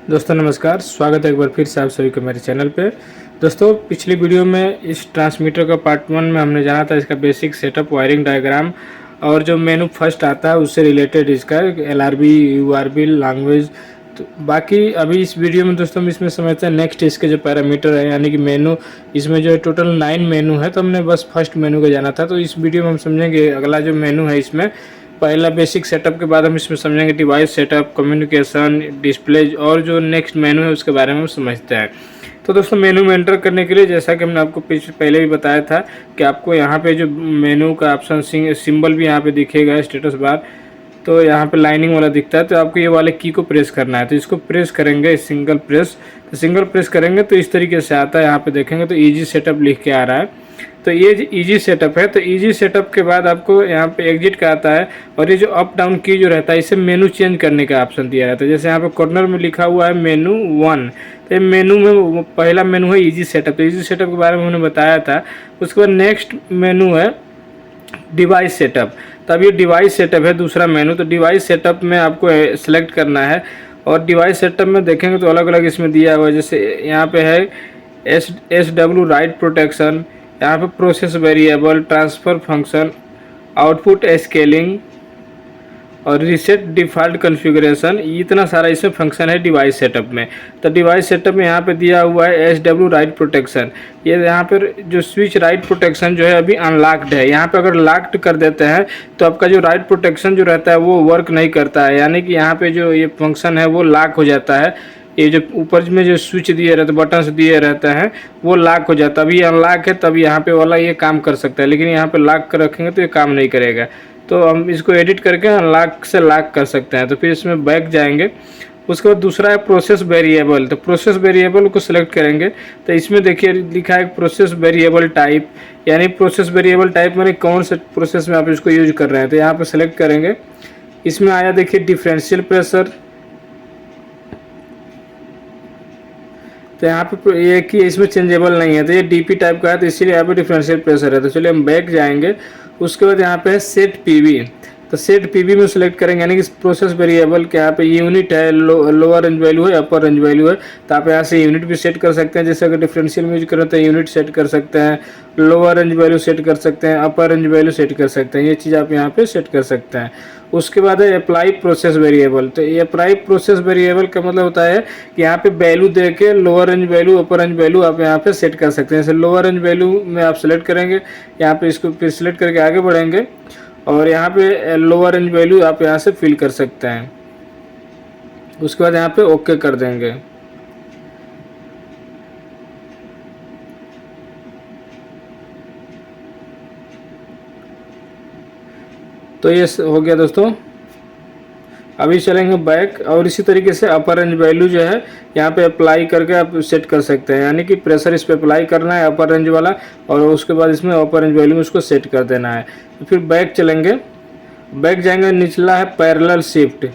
दोस्तों नमस्कार, स्वागत है एक बार फिर से आप सभी को मेरे चैनल पे। दोस्तों पिछली वीडियो में इस ट्रांसमीटर का पार्ट 1 में हमने जाना था इसका बेसिक सेटअप, वायरिंग डायग्राम और जो मेनू फर्स्ट आता है उससे रिलेटेड इसका LRB, URB लैंग्वेज। तो बाकी अभी इस वीडियो में दोस्तों हम इसमें समझते हैं नेक्स्ट इसके जो पैरामीटर है यानी कि मेनू। इसमें जो टोटल 9 मेनू है तो हमने बस फर्स्ट मेनू का जाना था। तो इस वीडियो में हम समझेंगे अगला जो मेनू है इसमें पहला बेसिक सेटअप के बाद हम इसमें समझेंगे डिवाइस सेटअप, कम्युनिकेशन, डिस्प्ले और जो नेक्स्ट मेनू है उसके बारे में हम समझते हैं। तो दोस्तों मेनू में एंटर करने के लिए जैसा कि हमने आपको पहले भी बताया था कि आपको यहाँ पे जो मेनू का ऑप्शन सिंबल भी यहाँ पे दिखेगा स्टेटस बार, तो यहाँ पे लाइनिंग वाला दिखता है। तो आपको ये वाले की को प्रेस करना है, तो इसको प्रेस करेंगे सिंगल प्रेस। तो सिंगल प्रेस करेंगे तो इस तरीके से आता है। यहाँ पे देखेंगे तो इजी सेटअप लिख के आ रहा है। तो ये इजी सेटअप है। तो इजी सेटअप के बाद आपको यहाँ पे एग्जिट का आता है और ये जो अप डाउन की जो रहता है इसे मेनू चेंज करने का ऑप्शन दिया रहता है। जैसे यहाँ पे कॉर्नर में लिखा हुआ है मेनू 1, तो ये मेनू में पहला मेनू है इजी सेटअप। तो इजी सेटअप के बारे में हमने बताया था। उसके बाद नेक्स्ट मेनू है डिवाइस सेटअप। तब ये डिवाइस सेटअप है दूसरा मेनू। तो डिवाइस सेटअप में आपको सेलेक्ट करना है और डिवाइस सेटअप में देखेंगे तो अलग अलग इसमें दिया हुआ है। जैसे यहाँ पे है SW राइट प्रोटेक्शन, यहाँ पे process variable, transfer function, output scaling और रीसेट डिफ़ॉल्ट कॉन्फ़िगरेशन। इतना सारा इसमें फंक्शन है डिवाइस सेटअप में। तो डिवाइस सेटअप में यहाँ पे दिया हुआ है SW राइट प्रोटेक्शन। ये यहाँ पर जो स्विच राइट प्रोटेक्शन जो है अभी अनलॉक्ड है। यहाँ पे अगर लॉक्ड कर देते हैं तो आपका जो राइट प्रोटेक्शन जो रहता है वो वर्क नहीं करता है, यानी कि यहाँ पे जो ये फंक्शन है वो लॉक हो जाता है। ये जो ऊपर में जो स्विच दिए रहते बटन्स दिए रहते हैं वो लॉक हो जाता है। अभी अनलॉक है तभी यहाँ पे वाला ये काम कर सकता है, लेकिन यहाँ पे लॉक कर रखेंगे तो ये काम नहीं करेगा। तो हम इसको एडिट करके अनलॉक से लॉक कर सकते हैं। तो फिर इसमें बैक जाएंगे। उसके बाद दूसरा है प्रोसेस वेरिएबल। तो प्रोसेस वेरिएबल को सिलेक्ट करेंगे तो इसमें देखिए लिखा है प्रोसेस वेरिएबल टाइप, यानी प्रोसेस वेरिएबल टाइप मैंने कौन से प्रोसेस में आप इसको यूज कर रहे हैं। तो यहाँ पर सेलेक्ट करेंगे। इसमें आया देखिए डिफरेंशियल प्रेशर। तो यहाँ पे ये कि इसमें चेंजेबल नहीं है, तो ये DP टाइप का है तो इसीलिए यहाँ पे डिफरेंशियल प्रेशर है। तो चलिए हम बैक जाएंगे। उसके बाद यहाँ पे है सेट PV। तो सेट PV में सिलेक्ट करेंगे, यानी कि प्रोसेस वेरिएबल के यहाँ पे यूनिट है, लोअर रेंज वैल्यू है, अपर रेंज वैल्यू है। तो आप यहाँ से यूनिट भी सेट कर सकते हैं। जैसे अगर डिफरेंशियल में यूज करें तो यूनिट सेट कर सकते हैं, लोअर रेंज वैल्यू सेट कर सकते हैं, अपर रेंज वैल्यू सेट कर सकते हैं। ये चीज़ आप यहाँ पे सेट कर सकते हैं। उसके बाद है अप्लाई प्रोसेस वेरिएबल। तो ये अप्लाई प्रोसेस वेरिएबल का मतलब होता है कि यहाँ पे वैल्यू दे के लोअर रेंज वैल्यू, अपर रेंज वैल्यू आप यहाँ पे सेट कर सकते हैं। जैसे लोअर रेंज वैल्यू में आप सेलेक्ट करेंगे, यहाँ पे इसको फिर सेलेक्ट करके आगे बढ़ेंगे और यहाँ पे लोअर रेंज वैल्यू आप यहाँ से फिल कर सकते हैं। उसके बाद यहाँ पे ओके कर देंगे। तो ये हो गया दोस्तों। अभी चलेंगे बैक और इसी तरीके से अपर रेंज वैल्यू जो है यहाँ पे अप्लाई करके आप सेट कर सकते हैं, यानी कि प्रेशर इस पे अप्लाई करना है अपर रेंज वाला और उसके बाद इसमें अपर रेंज वैल्यू में उसको सेट कर देना है। तो फिर बैक चलेंगे। बैक जाएंगे, निचला है पैरेलल शिफ्ट।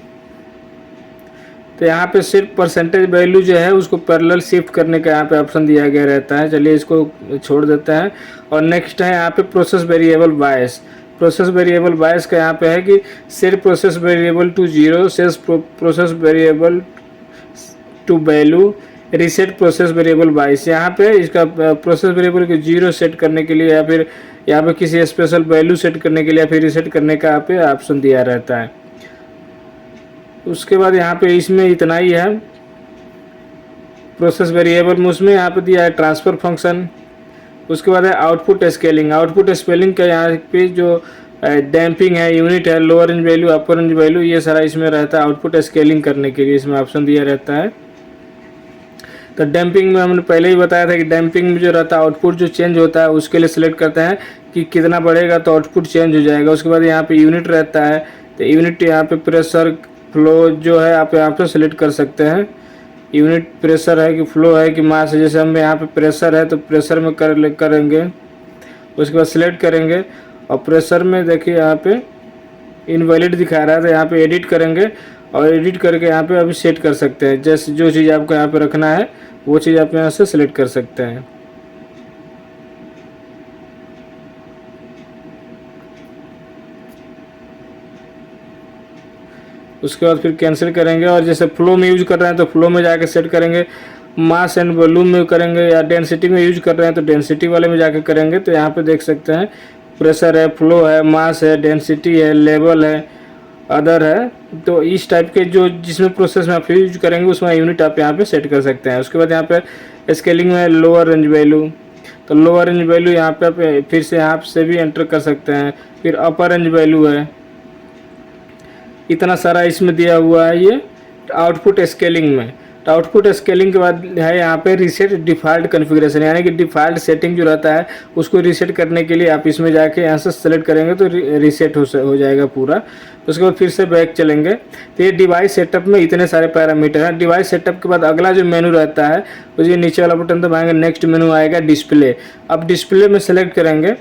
तो यहाँ पे सिर्फ परसेंटेज वैल्यू जो है उसको पैरेलल शिफ्ट करने का यहाँ पे ऑप्शन दिया गया रहता है। चलिए इसको छोड़ देते हैं। और नेक्स्ट है यहाँ पे process variable bias. Process variable bias का यहाँ पे है कि set process variable to 0, set process variable to value, reset process variable bias. यहाँ पे इसका प्रोसेस वेरिएबल को 0 सेट करने के लिए या फिर यहाँ पे किसी स्पेशल वैल्यू सेट करने के लिए या फिर रीसेट करने का यहाँ पे ऑप्शन दिया रहता है। उसके बाद यहाँ पे इसमें इतना ही है प्रोसेस वेरिएबल में। उसमें यहाँ पे दिया है ट्रांसफ़र फंक्शन। उसके बाद है आउटपुट स्केलिंग। आउटपुट स्केलिंग का यहाँ पे जो डैम्पिंग है, यूनिट है, लोअर रेंज वैल्यू, अपर रेंज वैल्यू, ये सारा इसमें रहता है। आउटपुट स्केलिंग करने के लिए इसमें ऑप्शन दिया रहता है। तो डैम्पिंग में हमने पहले ही बताया था कि डैम्पिंग में जो रहता है आउटपुट जो चेंज होता है उसके लिए सिलेक्ट करते हैं कि कितना बढ़ेगा तो आउटपुट चेंज हो जाएगा। उसके बाद यहाँ पे यूनिट रहता है। तो यूनिट यहाँ पे प्रेशर फ्लो जो है आप यहाँ पे सिलेक्ट कर सकते हैं। यूनिट प्रेशर है कि फ्लो है कि मास है। जैसे हम यहाँ पे प्रेशर है तो प्रेशर में करेंगे। उसके बाद सिलेक्ट करेंगे और प्रेशर में देखिए यहाँ पे इनवैलिड दिखा रहा है तो यहाँ पे एडिट करेंगे और एडिट करके यहाँ पे अभी सेट कर सकते हैं। जैसे जो चीज़ आपको यहाँ पे रखना है वो चीज़ आप यहाँ से सिलेक्ट कर सकते हैं। उसके बाद फिर कैंसिल करेंगे। और जैसे फ्लो में यूज कर रहे हैं तो फ्लो में जाके सेट करेंगे, मास एंड वॉल्यूम में करेंगे, या डेंसिटी में यूज कर रहे हैं तो डेंसिटी वाले में जाके करेंगे। तो यहाँ पे देख सकते हैं प्रेशर है, फ्लो है, मास है, डेंसिटी है, लेवल है, अदर है। तो इस टाइप के जो जिसमें प्रोसेस में आप यूज करेंगे उसमें यूनिट आप यहाँ पे सेट कर सकते हैं। उसके बाद यहाँ पे स्केलिंग में लोअर रेंज वैल्यू, तो लोअर रेंज वैल्यू यहाँ पे आप फिर से यहाँ से भी एंटर कर सकते हैं। फिर अपर रेंज वैल्यू है, इतना सारा इसमें दिया हुआ है ये आउटपुट स्केलिंग में। तो आउटपुट स्केलिंग के बाद है यहाँ पे रीसेट डिफ़ॉल्ट कॉन्फ़िगरेशन, यानी कि डिफ़ॉल्ट सेटिंग जो रहता है उसको रीसेट करने के लिए आप इसमें जाके यहाँ से सेलेक्ट करेंगे तो रीसेट हो जाएगा पूरा। उसके बाद फिर से बैक चलेंगे। तो ये डिवाइस सेटअप में इतने सारे पैरामीटर हैं। डिवाइस सेटअप के बाद अगला जो मेनू रहता है तो ये नीचे वाला बटन दबाएंगे, नेक्स्ट मेनू आएगा डिस्प्ले। अब डिस्प्ले में सेलेक्ट करेंगे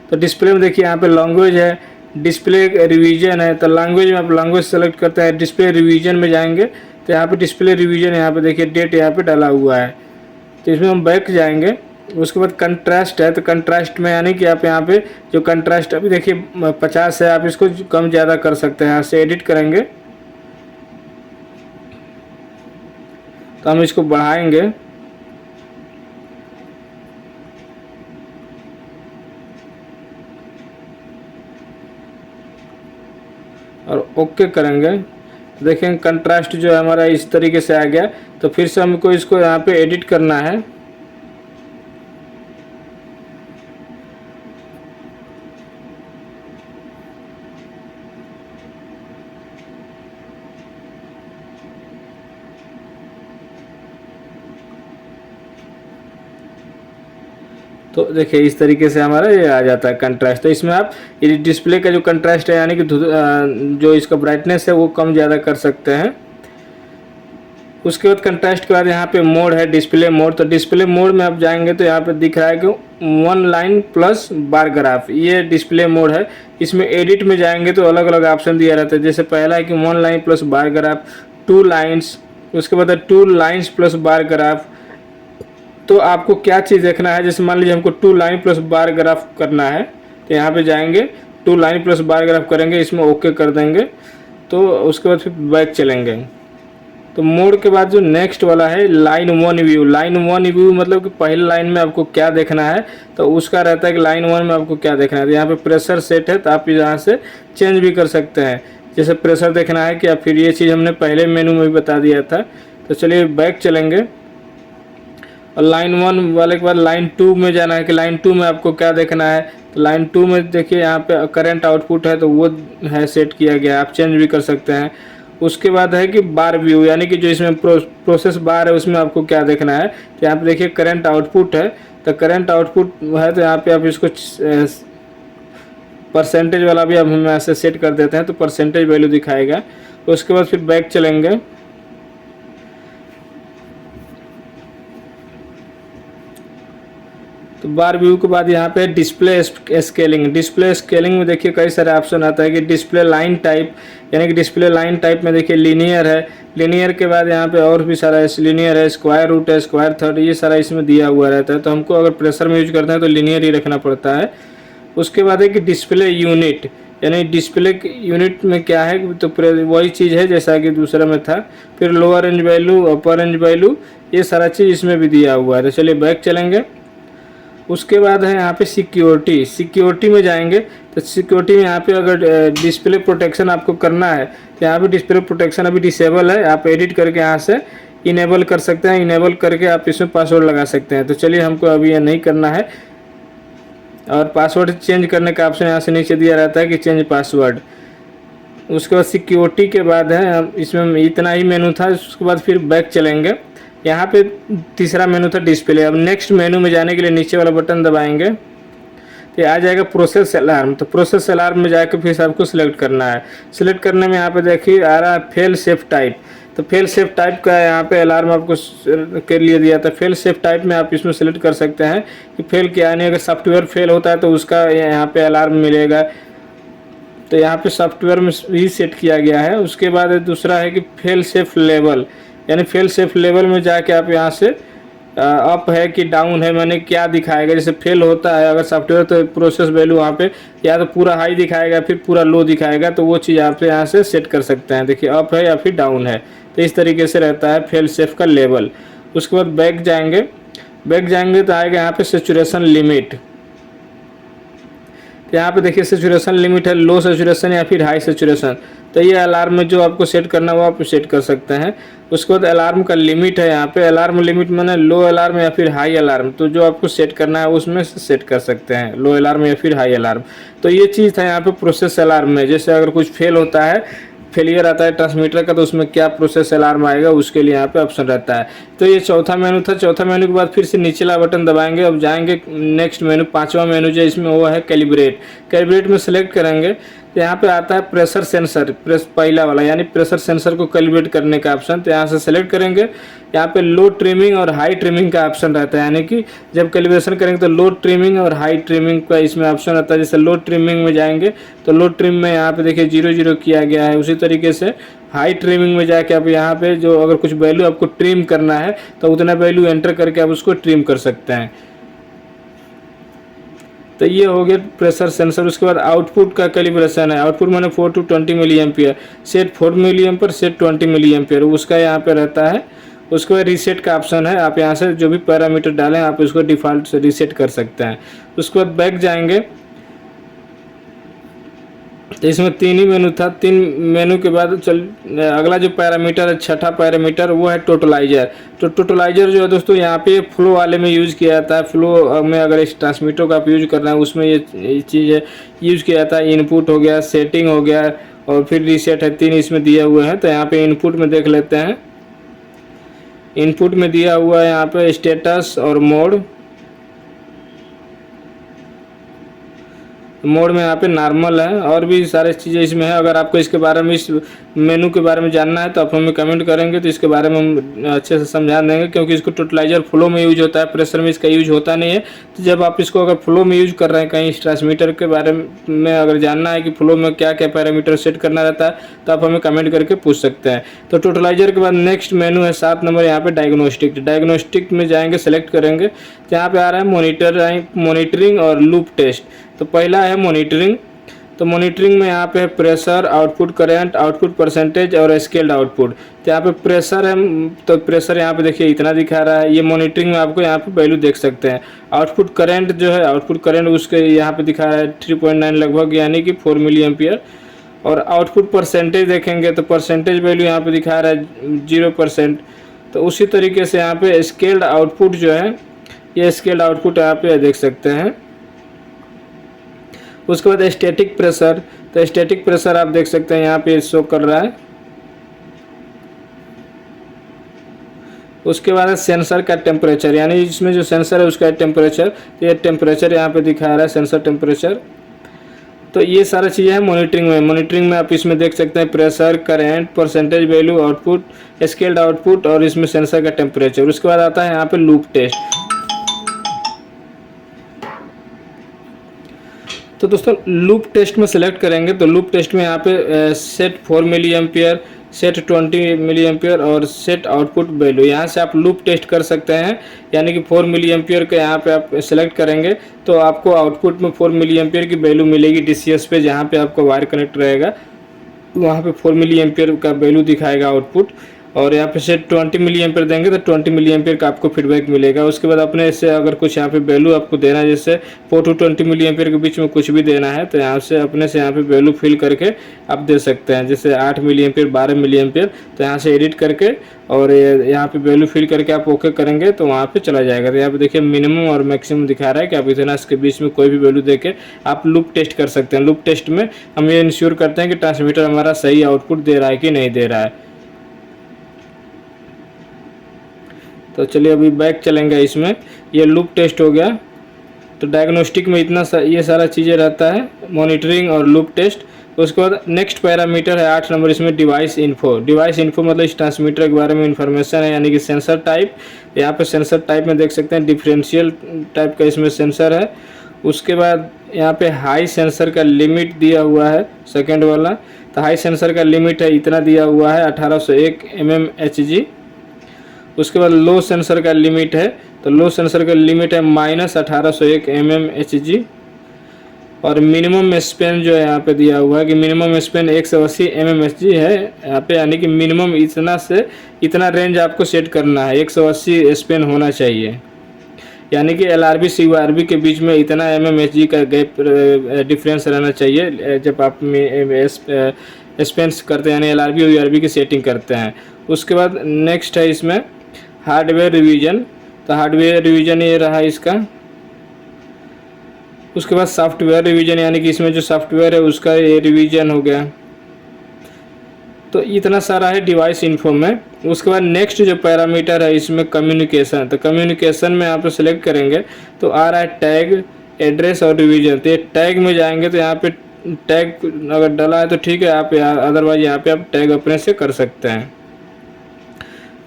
तो डिस्प्ले में देखिए यहाँ पे लैंग्वेज है, डिस्प्ले रिवीजन है। तो लैंग्वेज में आप लैंग्वेज सेलेक्ट करते हैं, डिस्प्ले रिवीजन में जाएंगे तो यहाँ पे डिस्प्ले रिवीजन, यहाँ पे देखिए डेट यहाँ पे डाला हुआ है। तो इसमें हम बैक जाएंगे। उसके बाद कंट्रास्ट है, तो कंट्रास्ट में यानी कि आप यहाँ पे जो कंट्रास्ट अभी देखिए 50 है, आप इसको कम ज़्यादा कर सकते हैं। यहाँ से एडिट करेंगे तो हम इसको बढ़ाएंगे और ओके करेंगे। तो देखेंगे कंट्रास्ट जो है हमारा इस तरीके से आ गया। तो फिर से हमको इसको यहाँ पे एडिट करना है। तो देखिए इस तरीके से हमारा ये आ जाता है कंट्रास्ट। तो इसमें आप ये डिस्प्ले का जो कंट्रास्ट है यानी कि जो इसका ब्राइटनेस है वो कम ज़्यादा कर सकते हैं। उसके बाद कंट्रास्ट के बाद यहाँ पे मोड है, डिस्प्ले मोड। तो डिस्प्ले मोड में आप जाएंगे तो यहाँ पे दिख रहा है कि 1 लाइन प्लस बार ग्राफ, ये डिस्प्ले मोड है। इसमें एडिट में जाएंगे तो अलग अलग ऑप्शन दिया रहता है। जैसे पहला है कि 1 line plus bar graph, 2 lines, उसके बाद 2 लाइन्स प्लस बार ग्राफ। तो आपको क्या चीज़ देखना है, जैसे मान लीजिए हमको 2 लाइन प्लस बार ग्राफ करना है तो यहाँ पे जाएंगे 2 लाइन प्लस बार ग्राफ करेंगे, इसमें ओके कर देंगे। तो उसके बाद फिर बैक चलेंगे। तो मोड के बाद जो नेक्स्ट वाला है लाइन 1 व्यू, लाइन 1 व्यू मतलब कि पहले लाइन में आपको क्या देखना है तो उसका रहता है कि लाइन 1 में आपको क्या देखना है। तो यहाँ पे प्रेशर सेट है तो आप यहाँ से चेंज भी कर सकते हैं। जैसे प्रेशर देखना है कि फिर ये चीज़ हमने पहले मेनू में भी बता दिया था। तो चलिए बैक चलेंगे और लाइन 1 वाले के बाद लाइन 2 में जाना है कि लाइन 2 में आपको क्या देखना है। तो लाइन 2 में देखिए यहाँ पे करंट आउटपुट है तो वो है सेट किया गया, आप चेंज भी कर सकते हैं। उसके बाद है कि बार व्यू, यानी कि जो इसमें प्रोसेस बार है उसमें आपको क्या देखना है। तो यहाँ पे देखिए करंट आउटपुट है, तो करंट आउटपुट है तो यहाँ पे आप इसको परसेंटेज वाला भी अब हम ऐसे सेट कर देते हैं तो परसेंटेज वैल्यू दिखाएगा। तो उसके बाद फिर बैक चलेंगे। तो बार व्यू के बाद यहाँ पे डिस्प्ले स्केलिंग, डिस्प्ले स्केलिंग में देखिए कई सारे ऑप्शन आता है कि डिस्प्ले लाइन टाइप, यानी कि डिस्प्ले लाइन टाइप में देखिए लीनियर है। लीनियर के बाद यहाँ पे और भी सारा लीनियर है, स्क्वायर रूट है, स्क्वायर थर्ड, ये सारा इसमें दिया हुआ रहता है। तो हमको अगर प्रेशर में यूज करते हैं तो लीनियर ही रखना पड़ता है। उसके बाद है कि डिस्प्ले यूनिट, यानी डिस्प्ले यूनिट में क्या है तो वही चीज़ है जैसा कि दूसरा में था। फिर लोअर रेंज वैल्यू, अपर रेंज वैल्यू, ये सारा चीज़ इसमें भी दिया हुआ है। तो चलिए बैक चलेंगे। उसके बाद है यहाँ पे सिक्योरिटी, सिक्योरिटी में जाएंगे तो सिक्योरिटी में यहाँ पे अगर डिस्प्ले प्रोटेक्शन आपको करना है तो यहाँ पे डिस्प्ले प्रोटेक्शन अभी डिसेबल है, आप एडिट करके यहाँ से इनेबल कर सकते हैं। इनेबल करके आप इसमें पासवर्ड लगा सकते हैं। तो चलिए हमको अभी ये नहीं करना है। और पासवर्ड चेंज करने का ऑप्शन यहाँ से नीचे दिया रहता है कि चेंज पासवर्ड। उसके बाद सिक्योरिटी के बाद है इसमें इतना ही मेनू था। उसके बाद फिर बैक चलेंगे। यहाँ पे तीसरा मेनू था डिस्प्ले। अब नेक्स्ट मेनू में जाने के लिए नीचे वाला बटन दबाएंगे तो आ जाएगा प्रोसेस अलार्म। तो प्रोसेस अलार्म में जाकर फिर आपको सिलेक्ट करना है। सिलेक्ट करने में यहाँ पे देखिए आ रहा है फेल सेफ टाइप। तो फेल सेफ टाइप का यहाँ पे अलार्म आपको के लिए दिया था। फेल सेफ टाइप में आप इसमें सेलेक्ट कर सकते हैं कि फेल क्या है, अगर सॉफ्टवेयर फेल होता है तो उसका यहाँ पे अलार्म मिलेगा। तो यहाँ पे सॉफ्टवेयर में भी सेट किया गया है। उसके बाद दूसरा है कि फेल सेफ लेवल, यानी फेल सेफ लेवल में जाके आप यहाँ से अप है कि डाउन है, मैंने क्या दिखाएगा। जैसे फेल होता है अगर सॉफ्टवेयर तो प्रोसेस वैल्यू वहाँ पे या तो पूरा हाई दिखाएगा फिर पूरा लो दिखाएगा, तो वो चीज़ आप यहाँ से सेट कर सकते हैं। देखिए अप है या फिर डाउन है, तो इस तरीके से रहता है फेल सेफ का लेवल। उसके बाद बैक जाएंगे तो आएगा यहाँ पे सेचुरेशन लिमिट। तो यहाँ पे देखिए सेचुरेशन लिमिट है, लो सेचुरेशन या फिर हाई सेचुरेशन। तो ये अलार्म में जो आपको सेट करना है वो आप सेट कर सकते हैं। उसके बाद अलार्म का लिमिट है, यहाँ पे अलार्म लिमिट मैंने लो अलार्म या फिर हाई अलार्म, तो जो आपको सेट करना है उसमें से सेट कर सकते हैं, लो अलार्म या फिर हाई अलार्म। तो ये चीज़ था यहाँ पे प्रोसेस अलार्म में। जैसे अगर कुछ फेल होता है, फेलियर आता है ट्रांसमीटर का, तो उसमें क्या प्रोसेस अलार्म आएगा उसके लिए यहाँ पे ऑप्शन रहता है। तो ये चौथा मेनू था। चौथा मेनू के बाद फिर से निचला बटन दबाएंगे, अब जाएंगे नेक्स्ट मेनू, पांचवा मेनू जो इसमें वो है कैलिब्रेट में सेलेक्ट करेंगे तो यहाँ पे आता है प्रेशर सेंसर, पहला वाला यानी प्रेशर सेंसर को कैलिब्रेट करने का ऑप्शन। तो यहाँ से सेलेक्ट करेंगे, यहाँ पे लो ट्रिमिंग और हाई ट्रिमिंग का ऑप्शन रहता है, यानी कि जब कैलिब्रेशन करेंगे तो लो ट्रिमिंग और हाई ट्रिमिंग का इसमें ऑप्शन रहता है। जैसे लो ट्रिमिंग में जाएंगे तो लो ट्रिम में यहाँ पे देखिए 0 किया गया है। उसी तरीके से हाई ट्रिमिंग में जाके आप यहाँ पे जो अगर कुछ वैल्यू आपको ट्रिम करना है तो उतना वैल्यू एंटर करके आप उसको ट्रिम कर सकते हैं। तो ये हो गया प्रेशर सेंसर। उसके बाद आउटपुट का कैलिब्रेशन है। आउटपुट मैंने 4 to 20 milliampere, set 4 milliampere, set 20 milliampere, उसका यहाँ पे रहता है। उसके बाद रीसेट का ऑप्शन है, आप यहाँ से जो भी पैरामीटर डालें आप उसको डिफ़ॉल्ट से रीसेट कर सकते हैं। उसके बाद बैक जाएंगे तो इसमें 3 ही मेनू था। 3 मेनू के बाद अगला जो पैरामीटर है, छठा पैरामीटर, वो है टोटलाइजर। तो टोटलाइजर जो है दोस्तों यहाँ पे फ्लो वाले में यूज़ किया जाता है। फ्लो में अगर इस ट्रांसमीटर का आप यूज़ कर रहे हैं उसमें ये चीज़ यूज़ किया जाता है। इनपुट हो गया, सेटिंग हो गया और फिर रीसेट है, 3 इसमें दिए हुए हैं। तो यहाँ पे इनपुट में देख लेते हैं। इनपुट में दिया हुआ है यहाँ पे स्टेटस और मोड में यहाँ पे नॉर्मल है, और भी सारे चीज़ें इसमें है। अगर आपको इसके बारे में, इस मेनू के बारे में जानना है तो आप हमें कमेंट करेंगे तो इसके बारे में हम अच्छे से समझा देंगे, क्योंकि इसको टोटलाइजर फ्लो में यूज होता है, प्रेशर में इसका यूज होता नहीं है। तो जब आप इसको अगर फ्लो में यूज कर रहे हैं, कहीं ट्रांसमीटर के बारे में अगर जानना है कि फ्लो में क्या क्या पैरामीटर सेट करना रहता है तो आप हमें कमेंट करके पूछ सकते हैं। तो टोटलाइजर के बाद नेक्स्ट मेनू है 7 नंबर, यहाँ पे डायग्नोस्टिक में जाएंगे, सेलेक्ट करेंगे तो यहाँ पे आ रहा है मॉनिटरिंग और लूप टेस्ट। तो पहला है मॉनिटरिंग। तो मॉनिटरिंग में यहाँ पे है pressure, output current, output percentage और स्केल्ड आउटपुट। तो यहाँ पे प्रेशर है, तो प्रेशर यहाँ पे देखिए इतना दिखा रहा है। ये मॉनिटरिंग में आपको यहाँ पे वैल्यू देख सकते हैं। आउटपुट करंट जो है, आउटपुट करंट उसके यहाँ पे दिखा रहा है 3.9 लगभग, यानी कि 4 मिली एम्पियर। और आउटपुट परसेंटेज देखेंगे तो परसेंटेज वैल्यू यहाँ पे दिखा रहा है 0%। तो उसी तरीके से यहाँ पे स्केल्ड आउटपुट जो है, ये स्केल्ड आउटपुट यहाँ पे देख सकते हैं। उसके बाद स्टैटिक प्रेशर, तो स्टैटिक प्रेशर आप देख सकते हैं यहाँ पे शो कर रहा है। उसके बाद है सेंसर का टेम्परेचर, यानी इसमें जो सेंसर है उसका टेम्परेचर, तो ये टेम्परेचर यहाँ पे दिखा रहा है, सेंसर टेम्परेचर। तो ये सारा चीज़ें हैं मॉनिटरिंग में आप इसमें देख सकते हैं pressure, current, percentage value, output, scaled output और इसमें सेंसर का टेम्परेचर। उसके बाद आता है यहाँ पे लूप टेस्ट। तो दोस्तों लूप टेस्ट में सेलेक्ट करेंगे तो लूप टेस्ट में यहाँ पे set 4 milliampere, set 20 milliampere और सेट आउटपुट वैल्यू, यहाँ से आप लूप टेस्ट कर सकते हैं। यानी कि 4 मिली एम्पियर का यहाँ पे आप सेलेक्ट करेंगे तो आपको आउटपुट में 4 मिली एम्पियर की वैल्यू मिलेगी। DCS पे जहाँ पे आपका वायर कनेक्ट रहेगा वहाँ पे 4 मिली एम्पियर का वैल्यू दिखाएगा आउटपुट। और यहाँ पे से 20 मिली एम्पियर देंगे तो 20 मिली एम्पियर का आपको फीडबैक मिलेगा। उसके बाद अपने से अगर कुछ यहाँ पे वैल्यू आपको देना है, जैसे 4 to 20 मिली एम्पियर के बीच में कुछ भी देना है तो यहाँ से अपने से यहाँ पे वैल्यू फिल करके आप दे सकते हैं। जैसे 8 मिली एम्पियर, 12 मिली एम्पियर, तो यहाँ से एडिट करके और यहाँ पे वैल्यू फिल करके आप ओके करेंगे तो वहाँ पे चला जाएगा। तो यहाँ पे देखिए मिनिमम और मैक्सिमम दिखा रहा है कि आप इतना इसके बीच में कोई भी वैल्यू देके आप लूप टेस्ट कर सकते हैं। लूप टेस्ट में हम ये इंश्योर करते हैं कि ट्रांसमीटर हमारा सही आउटपुट दे रहा है कि नहीं दे रहा है। तो चलिए अभी बैक चलेंगे। इसमें ये लूप टेस्ट हो गया। तो डायग्नोस्टिक में इतना ये सारा चीज़ें रहता है, मॉनिटरिंग और लूप टेस्ट। उसके बाद नेक्स्ट पैरामीटर है 8 नंबर, इसमें डिवाइस इन्फो। डिवाइस इन्फो मतलब इस ट्रांसमीटर के बारे में इंफॉर्मेशन है, यानी कि सेंसर टाइप। यहाँ पे सेंसर टाइप में देख सकते हैं डिफरेंशियल टाइप का इसमें सेंसर है। उसके बाद यहाँ पे हाई सेंसर का लिमिट दिया हुआ है, सेकेंड वाला। तो हाई सेंसर का लिमिट है इतना दिया हुआ है 1801 mmHg। उसके बाद लो सेंसर का लिमिट है तो लो सेंसर का लिमिट है -1801 mmHg और मिनिमम स्पेन जो है यहाँ पे दिया हुआ है कि मिनिमम स्पेन 180 mmHg है यहाँ पे, यानी कि मिनिमम इतना से इतना रेंज आपको सेट करना है, 180 स्पेन होना चाहिए। यानी कि LRB से URB के बीच में इतना mmHg का गैप डिफरेंस रहना चाहिए जब आप स्पेंस करते हैं, यानी LRB और URB की सेटिंग करते हैं। उसके बाद नेक्स्ट है इसमें हार्डवेयर रिवीजन। तो हार्डवेयर रिवीजन ये रहा इसका। उसके बाद सॉफ्टवेयर रिवीजन, यानी कि इसमें जो सॉफ्टवेयर है उसका ये रिवीजन हो गया। तो इतना सारा है डिवाइस इन्फो में। उसके बाद नेक्स्ट जो पैरामीटर है इसमें कम्युनिकेशन। तो कम्युनिकेशन में यहाँ पे सिलेक्ट करेंगे तो आ रहा है टैग, एड्रेस और रिवीजन। तो ये टैग में जाएंगे तो यहाँ पे टैग अगर डाला है तो ठीक है, आप अदरवाइज यहाँ पे आप टैग अपने से कर सकते हैं।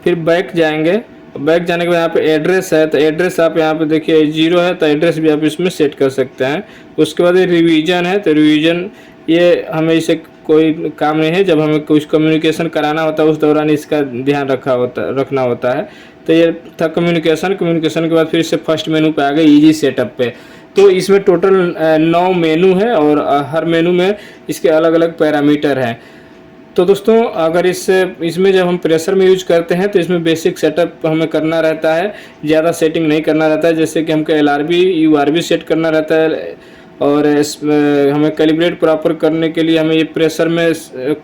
फिर बैक जाएंगे, बैक जाने के बाद यहाँ पे एड्रेस है, तो एड्रेस आप यहाँ पे देखिए 0 है तो एड्रेस भी आप इसमें सेट कर सकते हैं। उसके बाद ये रिवीजन है, तो रिवीजन ये हमें इसे कोई काम नहीं है, जब हमें कुछ कम्युनिकेशन कराना होता है उस दौरान इसका ध्यान रखना होता है। तो ये था कम्युनिकेशन। कम्युनिकेशन के बाद फिर से फर्स्ट मेनू पे आ गए ईजी सेटअप पे। तो इसमें टोटल 9 मेनू है और हर मेनू में इसके अलग अलग पैरामीटर हैं। तो दोस्तों अगर इसमें जब हम प्रेशर में यूज करते हैं तो इसमें बेसिक सेटअप हमें करना रहता है, ज़्यादा सेटिंग नहीं करना रहता है। जैसे कि हमको LRB URB सेट करना रहता है और हमें कैलिब्रेट प्रॉपर करने के लिए हमें ये प्रेशर में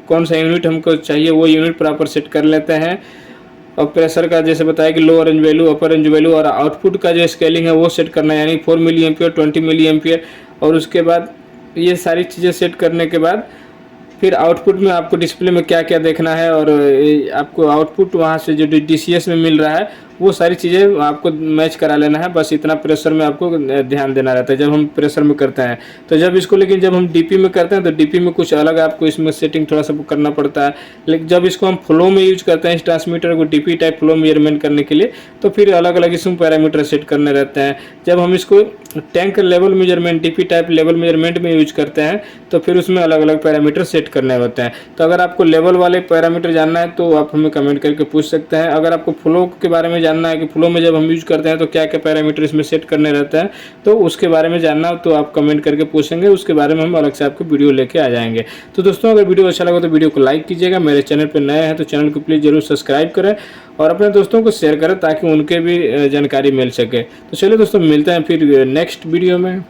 कौन सा यूनिट हमको चाहिए वो यूनिट प्रॉपर सेट कर लेते हैं। और प्रेशर का जैसे बताया कि लोअर रेंज वैल्यू, अपर रेंज वैल्यू और आउटपुट का जो स्केलिंग है वो सेट करना है, यानी 4 मिली एम्पियर, 20 मिली एम्पियर। और उसके बाद ये सारी चीज़ें सेट करने के बाद फिर आउटपुट में आपको डिस्प्ले में क्या क्या देखना है और आपको आउटपुट वहाँ से जो DCS में मिल रहा है वो सारी चीज़ें आपको मैच करा लेना है। बस इतना प्रेशर में आपको ध्यान देना रहता है जब हम प्रेशर में करते हैं। तो जब इसको लेकिन जब हम DP में करते हैं तो DP में कुछ अलग आपको इसमें सेटिंग थोड़ा सा करना पड़ता है। लेकिन जब इसको हम फ्लो में यूज करते हैं इस ट्रांसमीटर को DP टाइप फ्लो मेजरमेंट करने के लिए, तो फिर अलग अलग इसमें पैरामीटर सेट करने रहते हैं। जब हम इसको tank level measurement DP type level measurement में यूज करते हैं तो फिर उसमें अलग अलग पैरामीटर सेट करने होते हैं। तो अगर आपको लेवल वाले पैरामीटर जानना है तो आप हमें कमेंट करके पूछ सकते हैं। अगर आपको फ्लो के बारे में जानना है कि फ्लो में जब हम यूज करते हैं तो क्या क्या पैरामीटर इसमें सेट करने रहते हैं, तो उसके बारे में जानना हो तो आप कमेंट करके पूछेंगे, उसके बारे में हम अलग से आपको वीडियो लेके आ जाएंगे। तो दोस्तों अगर वीडियो अच्छा लगा तो वीडियो को लाइक कीजिएगा, मेरे चैनल पर नए हैं तो चैनल को प्लीज़ जरूर सब्सक्राइब करें और अपने दोस्तों को शेयर करें ताकि उनके भी जानकारी मिल सके। तो चलिए दोस्तों मिलते हैं फिर नेक्स्ट वीडियो में।